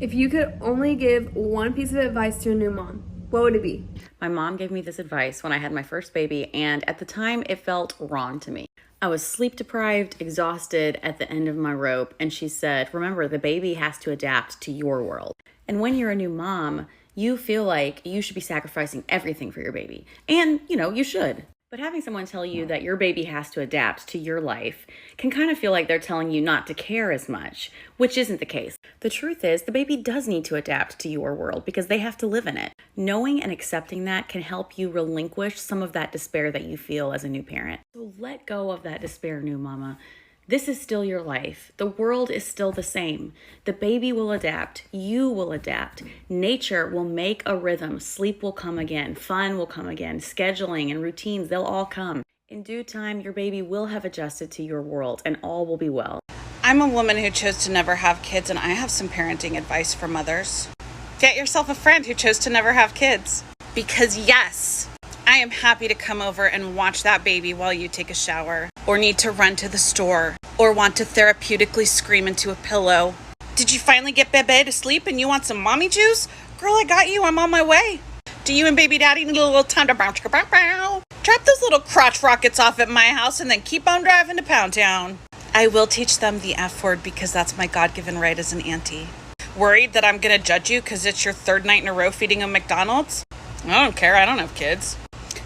If you could only give one piece of advice to a new mom, what would it be? My mom gave me this advice when I had my first baby, and at the time it felt wrong to me. I was sleep deprived, exhausted at the end of my rope, and she said, remember, the baby has to adapt to your world. And when you're a new mom, you feel like you should be sacrificing everything for your baby. And, you should. But having someone tell you that your baby has to adapt to your life can kind of feel like they're telling you not to care as much, which isn't the case. The truth is, the baby does need to adapt to your world because they have to live in it. Knowing and accepting that can help you relinquish some of that despair that you feel as a new parent. So let go of that despair, new mama. This is still your life. The world is still the same. The baby will adapt. You will adapt. Nature will make a rhythm. Sleep will come again. Fun will come again. Scheduling and routines, they'll all come. In due time, your baby will have adjusted to your world and all will be well. I'm a woman who chose to never have kids, and I have some parenting advice for mothers. Get yourself a friend who chose to never have kids. Because yes, I am happy to come over and watch that baby while you take a shower, or need to run to the store, or want to therapeutically scream into a pillow. Did you finally get Bebe to sleep and you want some mommy juice? Girl, I got you. I'm on my way. Do you and baby daddy need a little time to bounce? Drop those little crotch rockets off at my house and then keep on driving to Pound Town. I will teach them the F word because that's my God-given right as an auntie. Worried that I'm going to judge you because it's your third night in a row feeding them McDonald's? I don't care. I don't have kids.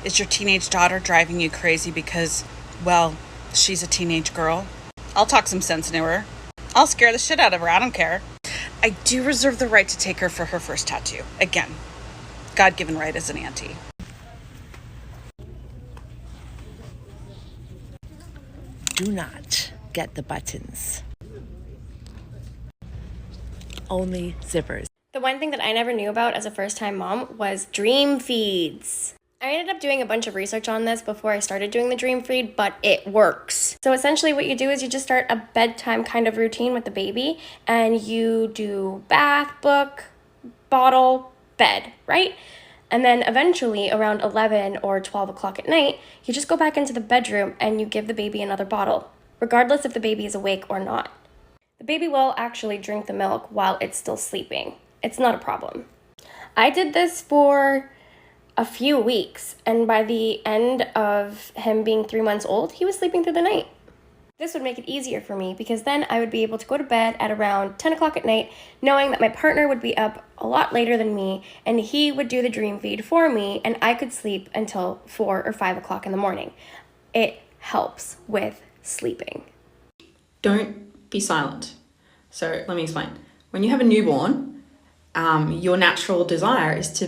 Is your teenage daughter driving you crazy because, well, she's a teenage girl? I'll talk some sense into her. I'll scare the shit out of her. I don't care. I do reserve the right to take her for her first tattoo. Again, God-given right as an auntie. Do not get the buttons. Only zippers. The one thing that I never knew about as a first-time mom was dream feeds. I ended up doing a bunch of research on this before I started doing the dream feed, but it works. So essentially what you do is you just start a bedtime kind of routine with the baby, and you do bath, book, bottle, bed, right? And then eventually around 11 or 12 o'clock at night, you just go back into the bedroom and you give the baby another bottle, regardless if the baby is awake or not. The baby will actually drink the milk while it's still sleeping. It's not a problem. I did this for a few weeks, and by the end of him being 3 months old, he was sleeping through the night. This would make it easier for me because then I would be able to go to bed at around 10 o'clock at night, knowing that my partner would be up a lot later than me, and he would do the dream feed for me, and I could sleep until 4 or 5 o'clock in the morning. It helps with sleeping. Don't be silent. So let me explain. When you have a newborn, your natural desire is to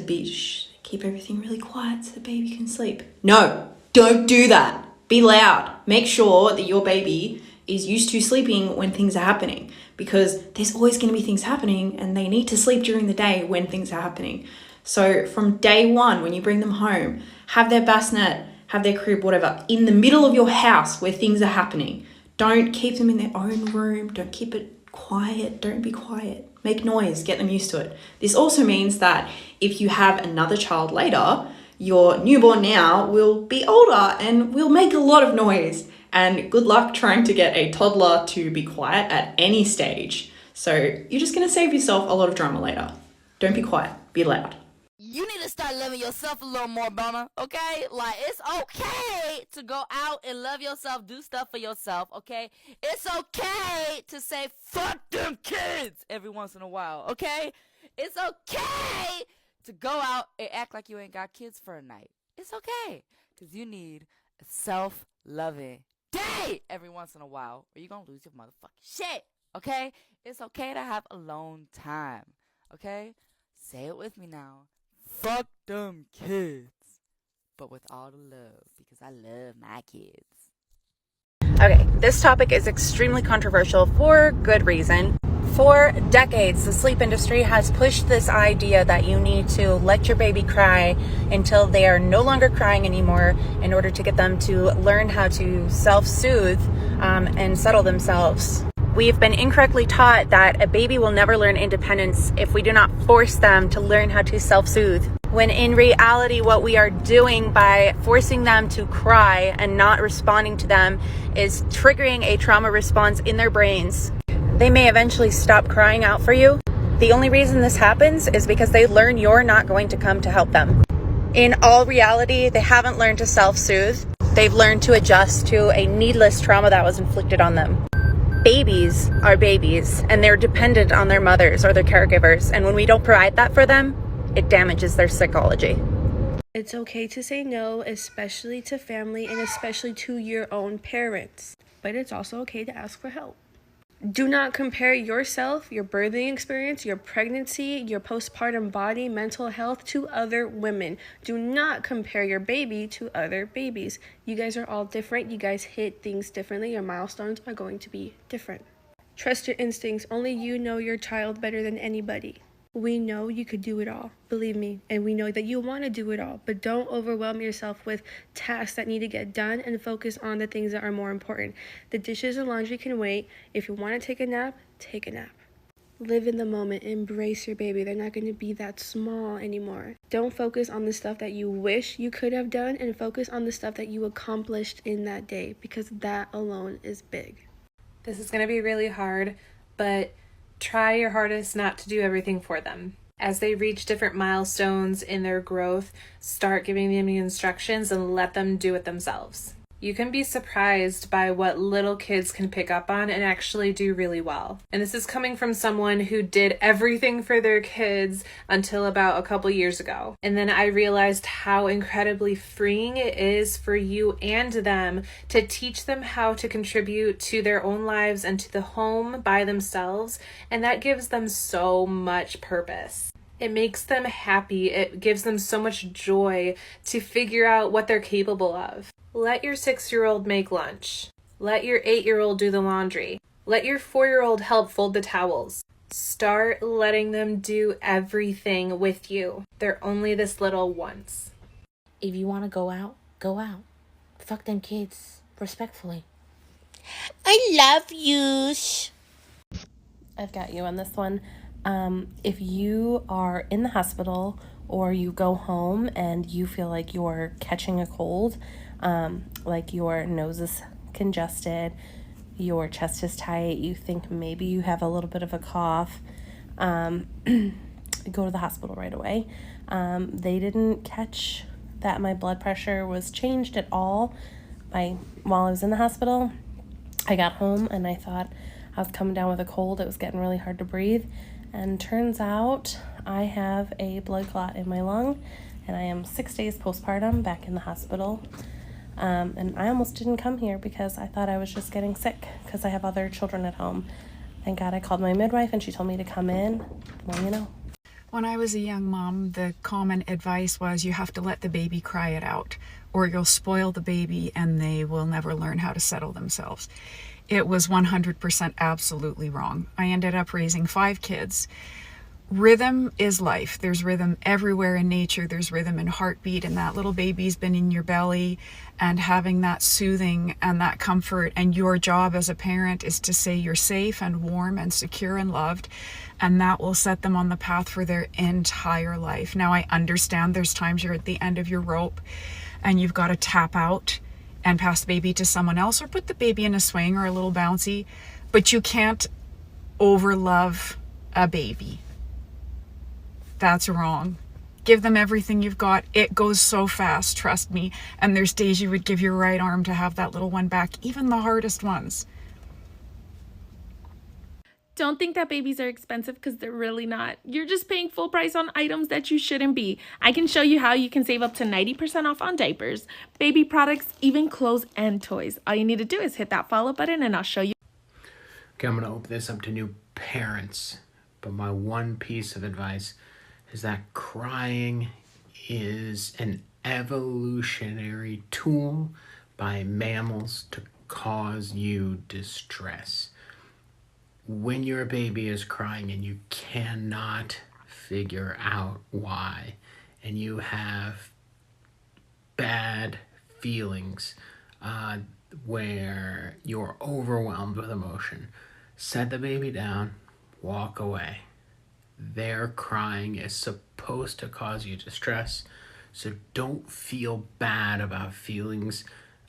keep everything really quiet so the baby can sleep. No, don't do that. Be loud. Make sure that your baby is used to sleeping when things are happening, because there's always going to be things happening and they need to sleep during the day when things are happening. So from day one, when you bring them home, have their bassinet, have their crib, whatever, in the middle of your house where things are happening. Don't keep them in their own room. Don't keep it quiet. Don't be quiet. Make noise. Get them used to it. This also means that if you have another child later, your newborn now will be older and will make a lot of noise. And good luck trying to get a toddler to be quiet at any stage. So you're just going to save yourself a lot of drama later. Don't be quiet. Be loud. You need to start loving yourself a little more, Bona, okay? Like, it's okay to go out and love yourself, do stuff for yourself, okay? It's okay to say, fuck them kids every once in a while, okay? It's okay to go out and act like you ain't got kids for a night. It's okay, because you need a self-loving day every once in a while, or you're going to lose your motherfucking shit, okay? It's okay to have alone time, okay? Say it with me now. Fuck them kids, but with all the love, because I love my kids. Okay, this topic is extremely controversial for good reason. For decades, the sleep industry has pushed this idea that you need to let your baby cry until they are no longer crying anymore in order to get them to learn how to self-soothe and settle themselves. We've been incorrectly taught that a baby will never learn independence if we do not force them to learn how to self-soothe. When in reality, what we are doing by forcing them to cry and not responding to them is triggering a trauma response in their brains. They may eventually stop crying out for you, The only reason this happens is because they learn you're not going to come to help them. In all reality, they haven't learned to self-soothe. They've learned to adjust to a needless trauma that was inflicted on them. Babies are babies, and they're dependent on their mothers or their caregivers. And when we don't provide that for them, it damages their psychology. It's okay to say no, especially to family and especially to your own parents. But it's also okay to ask for help. Do not compare yourself, your birthing experience, your pregnancy, your postpartum body, mental health to other women. Do not compare your baby to other babies. You guys are all different. You guys hit things differently. Your milestones are going to be different. Trust your instincts. Only you know your child better than anybody. We know you could do it all, believe me, and we know that you want to do it all, but don't overwhelm yourself with tasks that need to get done and focus on the things that are more important. The dishes and laundry can wait. If you want to take a nap, take a nap. Live in the moment, embrace your baby. They're not going to be that small anymore. Don't focus on the stuff that you wish you could have done and focus on the stuff that you accomplished in that day, because that alone is big. This is going to be really hard, but try your hardest not to do everything for them. As they reach different milestones in their growth, start giving them the instructions and let them do it themselves. You can be surprised by what little kids can pick up on and actually do really well. And this is coming from someone who did everything for their kids until about a couple years ago. And then I realized how incredibly freeing it is for you and them to teach them how to contribute to their own lives and to the home by themselves. And that gives them so much purpose. It makes them happy. It gives them so much joy to figure out what they're capable of. Let your 6-year-old make lunch. Let your 8-year-old do the laundry. Let your 4-year-old help fold the towels. Start letting them do everything with you. They're only this little once. If you want to go out, go out. Fuck them kids, respectfully. I love you. I've got you on this one. If you are in the hospital or you go home and you feel like you're catching a cold, like your nose is congested, your chest is tight, you think maybe you have a little bit of a cough, go to the hospital right away. They didn't catch that my blood pressure was changed at all while I was in the hospital. I got home and I thought I was coming down with a cold. It was getting really hard to breathe. And turns out I have a blood clot in my lung and I am 6 days postpartum back in the hospital. And I almost didn't come here because I thought I was just getting sick because I have other children at home. Thank God I called my midwife and she told me to come in. Well, you know. When I was a young mom, the common advice was you have to let the baby cry it out, or you'll spoil the baby and they will never learn how to settle themselves. It was 100% absolutely wrong. I ended up raising 5 kids. Rhythm is life. There's rhythm everywhere in nature. There's rhythm in heartbeat, and that little baby's been in your belly, and having that soothing and that comfort. And your job as a parent is to say you're safe and warm and secure and loved, and that will set them on the path for their entire life. Now, I understand there's times you're at the end of your rope and you've got to tap out and pass the baby to someone else or put the baby in a swing or a little bouncy, but you can't overlove a baby. That's wrong. Give them everything you've got. It goes so fast, trust me. And there's days you would give your right arm to have that little one back, even the hardest ones. Don't think that babies are expensive, because they're really not. You're just paying full price on items that you shouldn't be. I can show you how you can save up to 90% off on diapers, baby products, even clothes and toys. All you need to do is hit that follow button and I'll show you. Okay, I'm going to open this up to new parents, but my one piece of advice is that crying is an evolutionary tool by mammals to cause you distress. When your baby is crying and you cannot figure out why, and you have bad feelings where you're overwhelmed with emotion, set the baby down, walk away. Their crying is supposed to cause you distress, so don't feel bad about feelings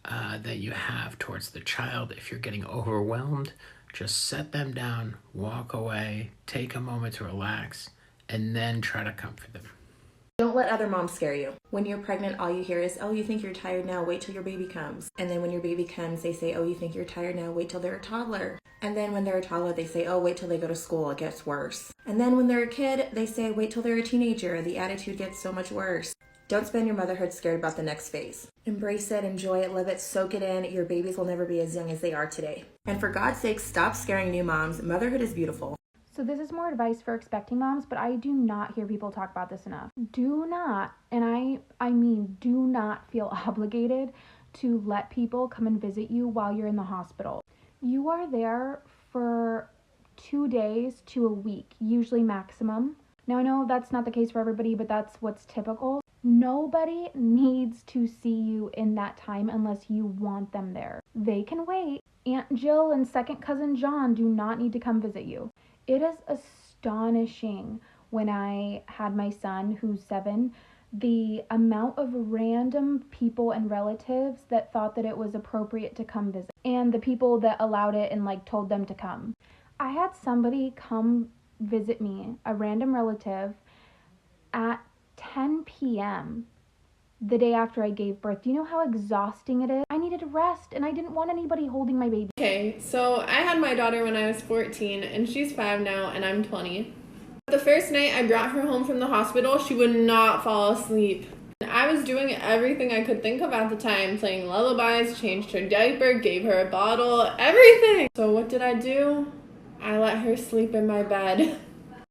that you have towards the child. If you're getting overwhelmed, Just set them down, walk away, take a moment to relax, and then try to comfort them. Don't let other moms scare you. When you're pregnant, all you hear is, oh, you think you're tired now, wait till your baby comes. And then when your baby comes, they say, oh, you think you're tired now, wait till they're a toddler. And then when they're a toddler, they say, oh, wait till they go to school, it gets worse. And then when they're a kid, they say, wait till they're a teenager, the attitude gets so much worse. Don't spend your motherhood scared about the next phase. Embrace it, enjoy it, live it, soak it in. Your babies will never be as young as they are today. And for God's sake, stop scaring new moms. Motherhood is beautiful. So this is more advice for expecting moms, but I do not hear people talk about this enough. Do not, and I mean do not feel obligated to let people come and visit you while you're in the hospital. You are there for 2 days to a week, usually maximum. Now I know that's not the case for everybody, but that's what's typical. Nobody needs to see you in that time unless you want them there. They can wait. Aunt Jill and second cousin John do not need to come visit you. It is astonishing when I had my son, who's 7, the amount of random people and relatives that thought that it was appropriate to come visit, and the people that allowed it and told them to come. I had somebody come visit me, a random relative, at 10 p.m. the day after I gave birth. Do you know how exhausting it is? I needed rest and I didn't want anybody holding my baby. Okay, so I had my daughter when I was 14 and she's 5 now and I'm 20. The first night I brought her home from the hospital, she would not fall asleep. I was doing everything I could think of at the time, playing lullabies, changed her diaper, gave her a bottle, everything. So what did I do? I let her sleep in my bed.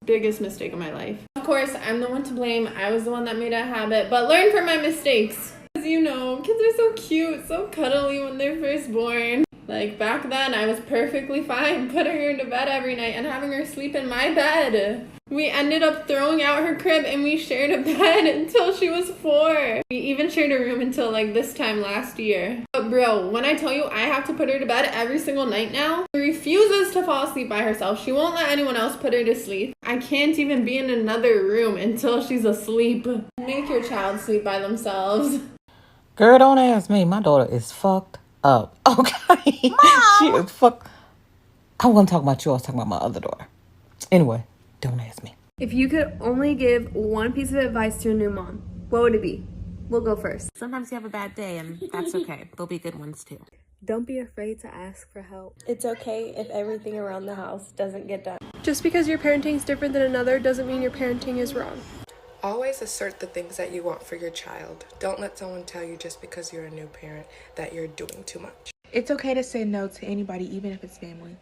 Biggest mistake of my life. Of course, I'm the one to blame. I was the one that made a habit, but learn from my mistakes. As you know, kids are so cute, so cuddly when they're first born. Back then, I was perfectly fine putting her into bed every night and having her sleep in my bed. We ended up throwing out her crib and we shared a bed until she was 4. We even shared a room until this time last year. But bro, when I tell you I have to put her to bed every single night now, she refuses to fall asleep by herself. She won't let anyone else put her to sleep. I can't even be in another room until she's asleep. Make your child sleep by themselves. Girl, don't ask me. My daughter is fucked up. Okay? Mom! She is fucked. I wasn't talking about you. I was talking about my other daughter. Anyway, don't ask me. If you could only give one piece of advice to a new mom, what would it be? We'll go first. Sometimes you have a bad day, and that's okay. There'll be good ones too. Don't be afraid to ask for help. It's okay if everything around the house doesn't get done. Just because your parenting is different than another doesn't mean your parenting is wrong. Always assert the things that you want for your child. Don't let someone tell you just because you're a new parent that you're doing too much. It's okay to say no to anybody, even if it's family.